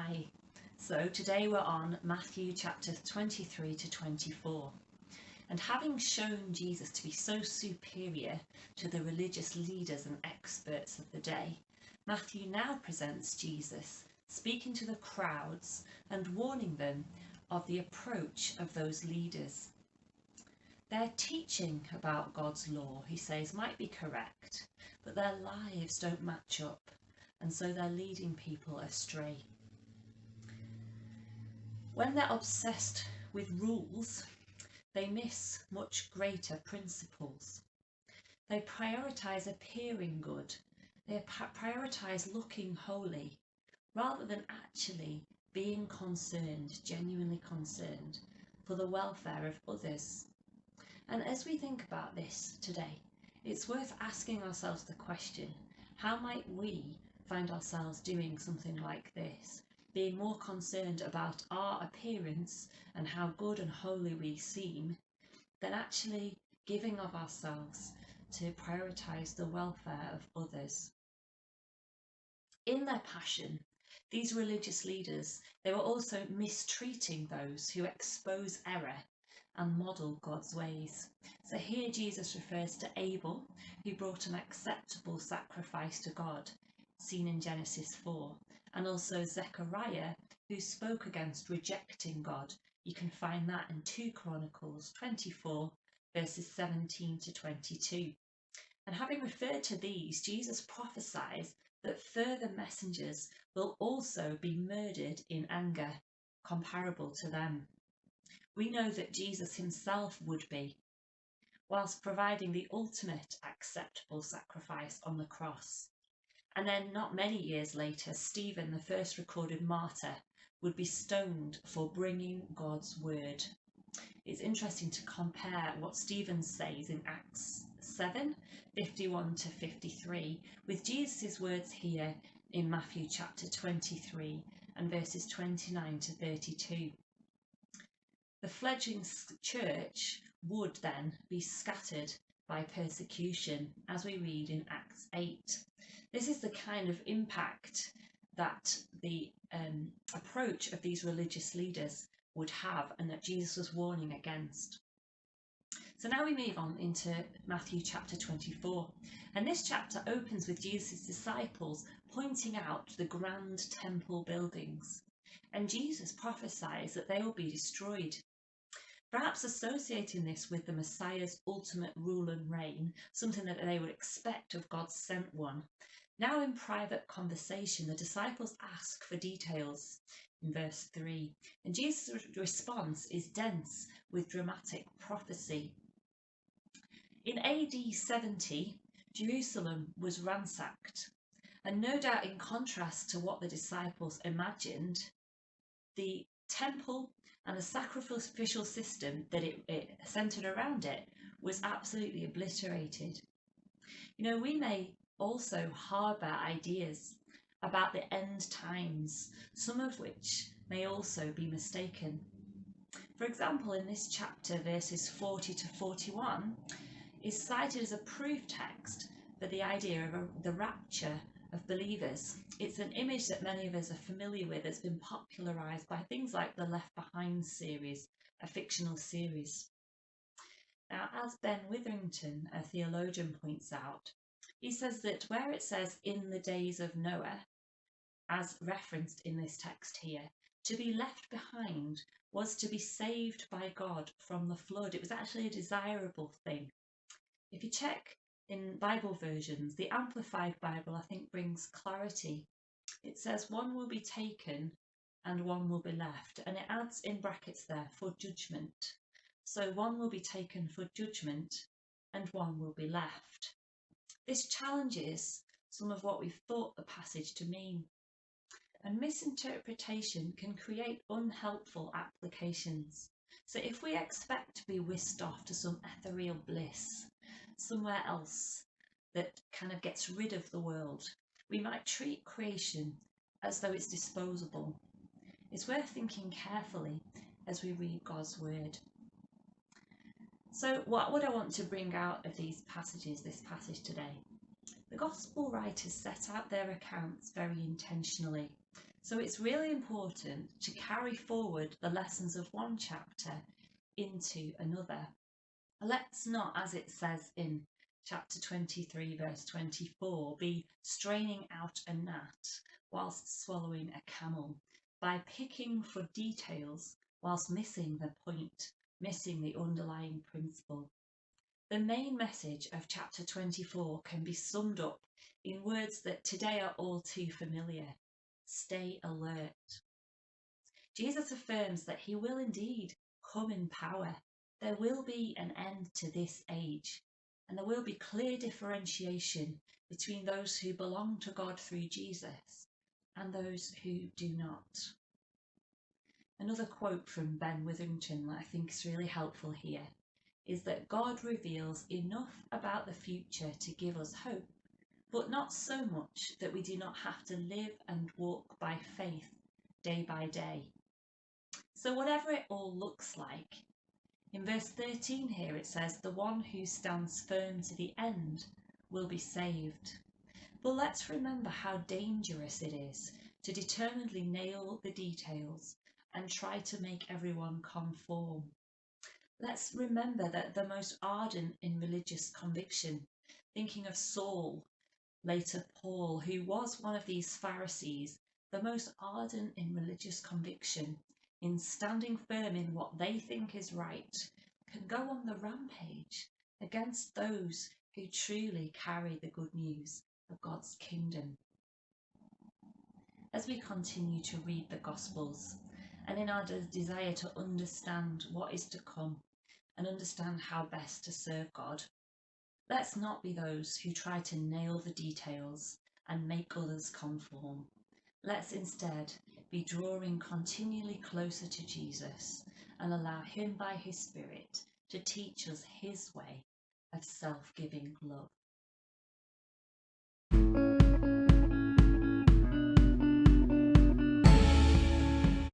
Hi. So today we're on Matthew chapter 23 to 24. And having shown Jesus to be so superior to the religious leaders and experts of the day, Matthew now presents Jesus speaking to the crowds and warning them of the approach of those leaders. Their teaching about God's law, he says, might be correct, but their lives don't match up, and so they're leading people astray. When they're obsessed with rules, they miss much greater principles. They prioritise appearing good. They prioritise looking holy, rather than actually being concerned, genuinely concerned, for the welfare of others. And as we think about this today, it's worth asking ourselves the question, how might we find ourselves doing something like this? Being more concerned about our appearance and how good and holy we seem than actually giving of ourselves to prioritise the welfare of others. In their passion, these religious leaders, they were also mistreating those who expose error and model God's ways. So here Jesus refers to Abel, who brought an acceptable sacrifice to God, seen in Genesis 4, and also Zechariah, who spoke against rejecting God. You can find that in 2 Chronicles 24, verses 17 to 22. And having referred to these, Jesus prophesies that further messengers will also be murdered in anger, comparable to them. We know that Jesus himself would be, whilst providing the ultimate acceptable sacrifice on the cross. And then not many years later, Stephen, the first recorded martyr, would be stoned for bringing God's word. It's interesting to compare what Stephen says in Acts 7, 51 to 53, with Jesus' words here in Matthew chapter 23 and verses 29 to 32. The fledgling church would then be scattered by persecution, as we read in Acts 8. This is the kind of impact that the approach of these religious leaders would have, and that Jesus was warning against. So now we move on into Matthew chapter 24, and this chapter opens with Jesus' disciples pointing out the grand temple buildings, and Jesus prophesies that they will be destroyed, perhaps associating this with the Messiah's ultimate rule and reign, something that they would expect of God's sent one. Now in private conversation, the disciples ask for details in verse 3, and Jesus' response is dense with dramatic prophecy. In AD 70, Jerusalem was ransacked, and no doubt in contrast to what the disciples imagined, the temple and the sacrificial system that it centered around it was absolutely obliterated. You know, we may also harbour ideas about the end times, some of which may also be mistaken. For example, in this chapter, verses 40 to 41 is cited as a proof text for the idea of the rapture of believers. It's an image that many of us are familiar with. It's been popularised by things like the Left Behind series, a fictional series. Now, as Ben Witherington, a theologian, points out, he says that where it says in the days of Noah, as referenced in this text here, to be left behind was to be saved by God from the flood. It was actually a desirable thing. If you check in Bible versions, the Amplified Bible, I think, brings clarity. It says one will be taken and one will be left, and it adds in brackets there, for judgment. So one will be taken for judgment and one will be left. This challenges some of what we've thought the passage to mean, and misinterpretation can create unhelpful applications. So if we expect to be whisked off to some ethereal bliss, somewhere else that kind of gets rid of the world, we might treat creation as though it's disposable. It's worth thinking carefully as we read God's word. So what would I want to bring out of these passages, this passage today? The Gospel writers set out their accounts very intentionally. So it's really important to carry forward the lessons of one chapter into another. Let's not, as it says in chapter 23, verse 24, be straining out a gnat whilst swallowing a camel, by picking for details whilst missing the point, missing the underlying principle. The main message of chapter 24 can be summed up in words that today are all too familiar. Stay alert. Jesus affirms that he will indeed come in power. There will be an end to this age, and there will be clear differentiation between those who belong to God through Jesus and those who do not. Another quote from Ben Witherington that I think is really helpful here is that God reveals enough about the future to give us hope, but not so much that we do not have to live and walk by faith day by day. So whatever it all looks like, in verse 13 here it says, the one who stands firm to the end will be saved. But let's remember how dangerous it is to determinedly nail the details and try to make everyone conform. Let's remember that the most ardent in religious conviction, thinking of Saul, later Paul, who was one of these Pharisees, the most ardent in religious conviction, in standing firm in what they think is right, can go on the rampage against those who truly carry the good news of God's kingdom. As we continue to read the Gospels, and in our desire to understand what is to come and understand how best to serve God, let's not be those who try to nail the details and make others conform. Let's instead be drawing continually closer to Jesus and allow him by his Spirit to teach us his way of self-giving love.